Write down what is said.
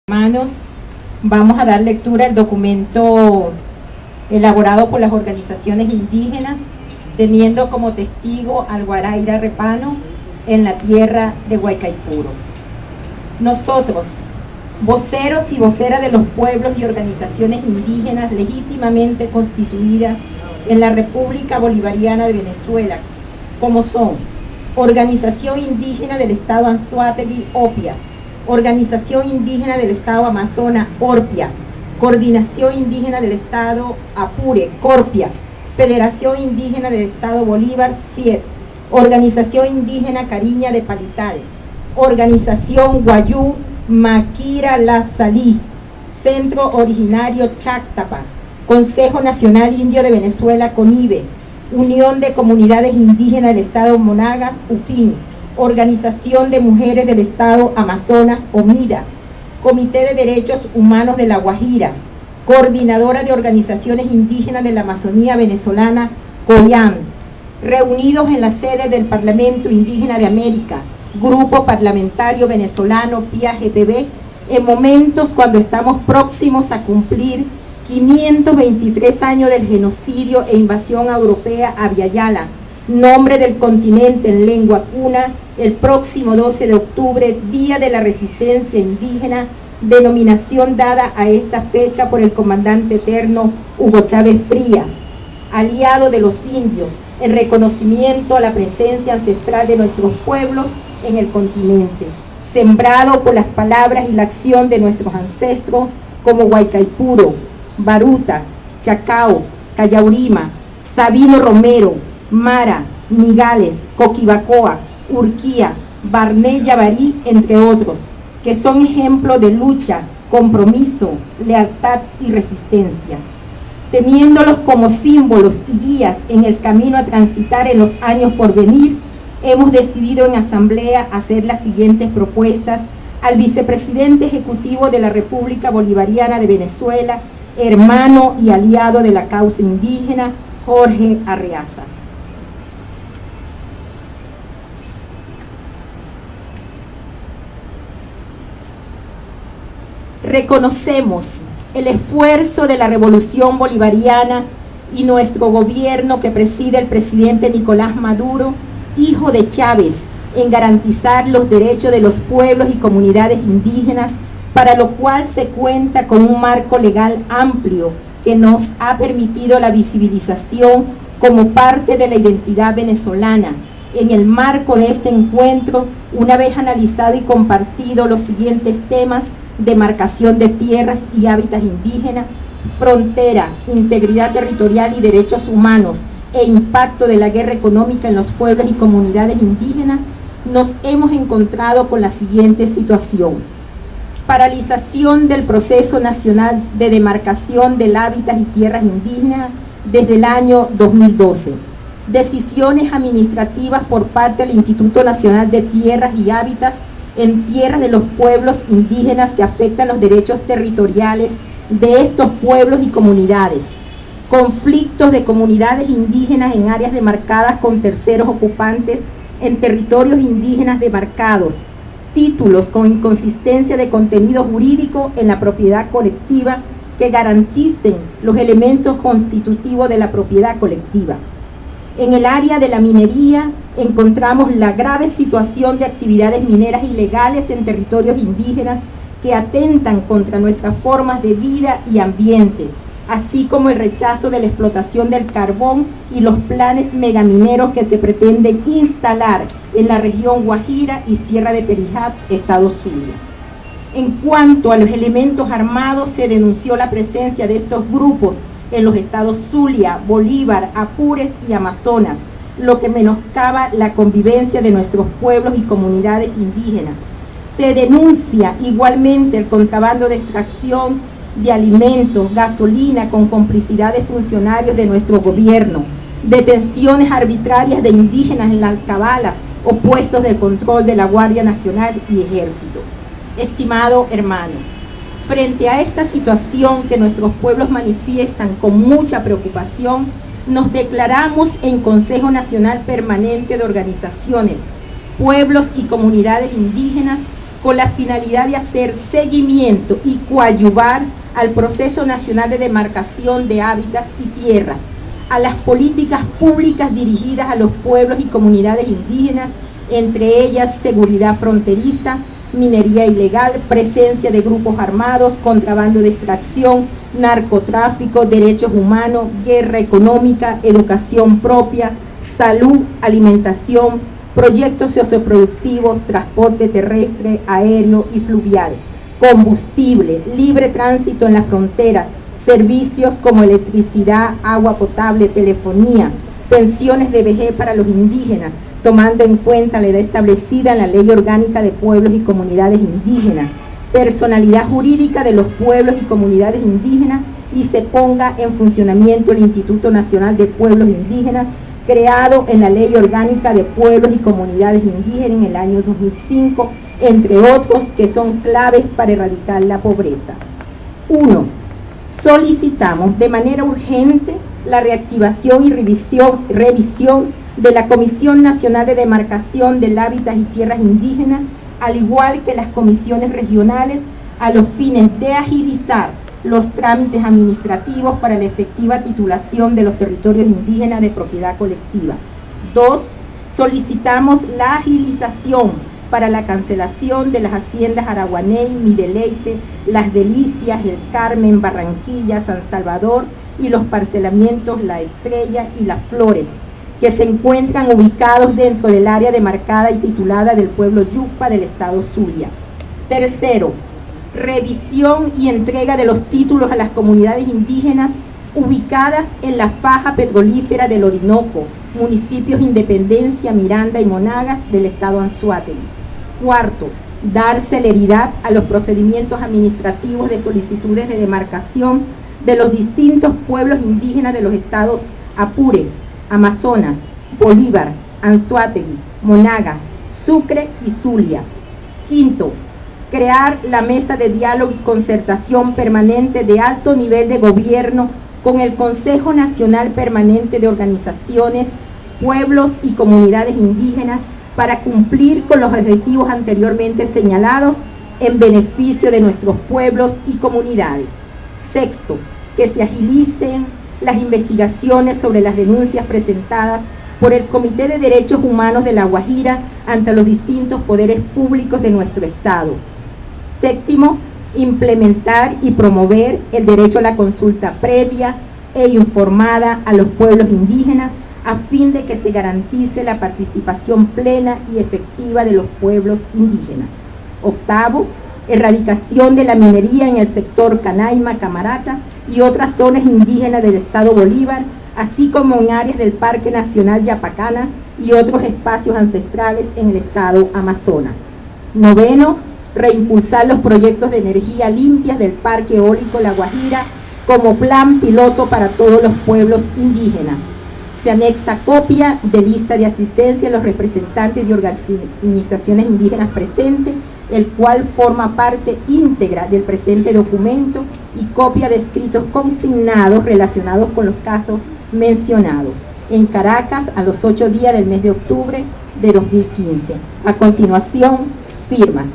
Hermanos, vamos a dar lectura al documento elaborado por las organizaciones indígenas, teniendo como testigo al Guaraíra Repano en la tierra de Guaycaipuro. Nosotros, voceros y voceras de los pueblos y organizaciones indígenas legítimamente constituidas en la República Bolivariana de Venezuela, como son Organización Indígena del Estado Anzoátegui, OPIA, Organización Indígena del Estado Amazonas, ORPIA, Coordinación Indígena del Estado Apure, CORPIA, Federación Indígena del Estado Bolívar, FIEP, Organización Indígena Cariña de Palital, Organización Guayú, Maquira La Salí, Centro Originario Cháctapa, Consejo Nacional Indio de Venezuela, CONIVE, Unión de Comunidades Indígenas del Estado Monagas, UPIN, Organización de Mujeres del Estado Amazonas, OMIDA, Comité de Derechos Humanos de La Guajira, Coordinadora de Organizaciones Indígenas de la Amazonía Venezolana, COIAN, reunidos en la sede del Parlamento Indígena de América, Grupo Parlamentario Venezolano PIA-GPV, en momentos cuando estamos próximos a cumplir 523 años del genocidio e invasión europea a Viayala, nombre del continente en lengua cuna, el próximo 12 de octubre, Día de la Resistencia Indígena, denominación dada a esta fecha por el comandante eterno Hugo Chávez Frías, aliado de los indios, en reconocimiento a la presencia ancestral de nuestros pueblos en el continente, sembrado por las palabras y la acción de nuestros ancestros como Guaycaipuro, Baruta, Chacao, Cayaurima, Sabino Romero, Mara, Nigales, Coquibacoa, Urquía, Barné Yabarí, entre otros, que son ejemplos de lucha, compromiso, lealtad y resistencia. Teniéndolos como símbolos y guías en el camino a transitar en los años por venir, hemos decidido en asamblea hacer las siguientes propuestas al vicepresidente ejecutivo de la República Bolivariana de Venezuela, hermano y aliado de la causa indígena, Jorge Arreaza. Reconocemos el esfuerzo de la Revolución Bolivariana y nuestro gobierno que preside el presidente Nicolás Maduro, hijo de Chávez, en garantizar los derechos de los pueblos y comunidades indígenas, para lo cual se cuenta con un marco legal amplio que nos ha permitido la visibilización como parte de la identidad venezolana. En el marco de este encuentro, una vez analizado y compartido los siguientes temas: demarcación de tierras y hábitats indígenas, frontera, integridad territorial y derechos humanos, e impacto de la guerra económica en los pueblos y comunidades indígenas, nos hemos encontrado con la siguiente situación: paralización del proceso nacional de demarcación del hábitat y tierras indígenas desde el año 2012, decisiones administrativas por parte del Instituto Nacional de Tierras y Hábitats en tierras de los pueblos indígenas que afectan los derechos territoriales de estos pueblos y comunidades, conflictos de comunidades indígenas en áreas demarcadas con terceros ocupantes en territorios indígenas demarcados, títulos con inconsistencia de contenido jurídico en la propiedad colectiva que garanticen los elementos constitutivos de la propiedad colectiva. En el área de la minería encontramos la grave situación de actividades mineras ilegales en territorios indígenas que atentan contra nuestras formas de vida y ambiente, así como el rechazo de la explotación del carbón y los planes megamineros que se pretenden instalar en la región Guajira y Sierra de Perijá, Estado Zulia. En cuanto a los elementos armados, se denunció la presencia de estos grupos en los estados Zulia, Bolívar, Apures y Amazonas, lo que menoscaba la convivencia de nuestros pueblos y comunidades indígenas. Se denuncia igualmente el contrabando de extracción de alimentos, gasolina con complicidad de funcionarios de nuestro gobierno, detenciones arbitrarias de indígenas en las alcabalas o puestos de control de la Guardia Nacional y Ejército. Estimado hermano, frente a esta situación que nuestros pueblos manifiestan con mucha preocupación, nos declaramos en Consejo Nacional Permanente de Organizaciones, Pueblos y Comunidades Indígenas con la finalidad de hacer seguimiento y coadyuvar al proceso nacional de demarcación de hábitats y tierras, a las políticas públicas dirigidas a los pueblos y comunidades indígenas, entre ellas seguridad fronteriza, minería ilegal, presencia de grupos armados, contrabando de extracción, narcotráfico, derechos humanos, guerra económica, educación propia, salud, alimentación, proyectos socioproductivos, transporte terrestre, aéreo y fluvial, combustible, libre tránsito en la frontera, servicios como electricidad, agua potable, telefonía, pensiones de vejez para los indígenas, tomando en cuenta la edad establecida en la Ley Orgánica de Pueblos y Comunidades Indígenas, personalidad jurídica de los pueblos y comunidades indígenas, y se ponga en funcionamiento el Instituto Nacional de Pueblos Indígenas, creado en la Ley Orgánica de Pueblos y Comunidades Indígenas en el año 2005, entre otros que son claves para erradicar la pobreza. 1. Solicitamos de manera urgente la reactivación y revisión de la Comisión Nacional de Demarcación del Hábitat y Tierras Indígenas, al igual que las comisiones regionales, a los fines de agilizar los trámites administrativos para la efectiva titulación de los territorios indígenas de propiedad colectiva. 2. Solicitamos la agilización para la cancelación de las haciendas Araguaney, Mi Deleite, Las Delicias, El Carmen, Barranquilla, San Salvador y los parcelamientos La Estrella y Las Flores, que se encuentran ubicados dentro del área demarcada y titulada del pueblo Yucpa del estado Zulia. 3. Revisión y entrega de los títulos a las comunidades indígenas ubicadas en la faja petrolífera del Orinoco, municipios Independencia, Miranda y Monagas del estado Anzoátegui. 4. Dar celeridad a los procedimientos administrativos de solicitudes de demarcación de los distintos pueblos indígenas de los estados Apure, Amazonas, Bolívar, Anzoátegui, Monagas, Sucre y Zulia. 5. Crear la mesa de diálogo y concertación permanente de alto nivel de gobierno con el Consejo Nacional Permanente de Organizaciones, Pueblos y Comunidades Indígenas para cumplir con los objetivos anteriormente señalados en beneficio de nuestros pueblos y comunidades. 6. Que se agilicen las investigaciones sobre las denuncias presentadas por el Comité de Derechos Humanos de La Guajira ante los distintos poderes públicos de nuestro Estado. 7. Implementar y promover el derecho a la consulta previa e informada a los pueblos indígenas a fin de que se garantice la participación plena y efectiva de los pueblos indígenas. 8. Erradicación de la minería en el sector Canaima, Camarata y otras zonas indígenas del estado Bolívar, así como en áreas del Parque Nacional Yapacana y otros espacios ancestrales en el estado Amazonas. 9. Reimpulsar los proyectos de energía limpia del Parque Eólico La Guajira como plan piloto para todos los pueblos indígenas. Se anexa copia de lista de asistencia a los representantes de organizaciones indígenas presentes, el cual forma parte íntegra del presente documento, y copia de escritos consignados relacionados con los casos mencionados, en Caracas a los 8 días del mes de octubre de 2015. A continuación, firmas.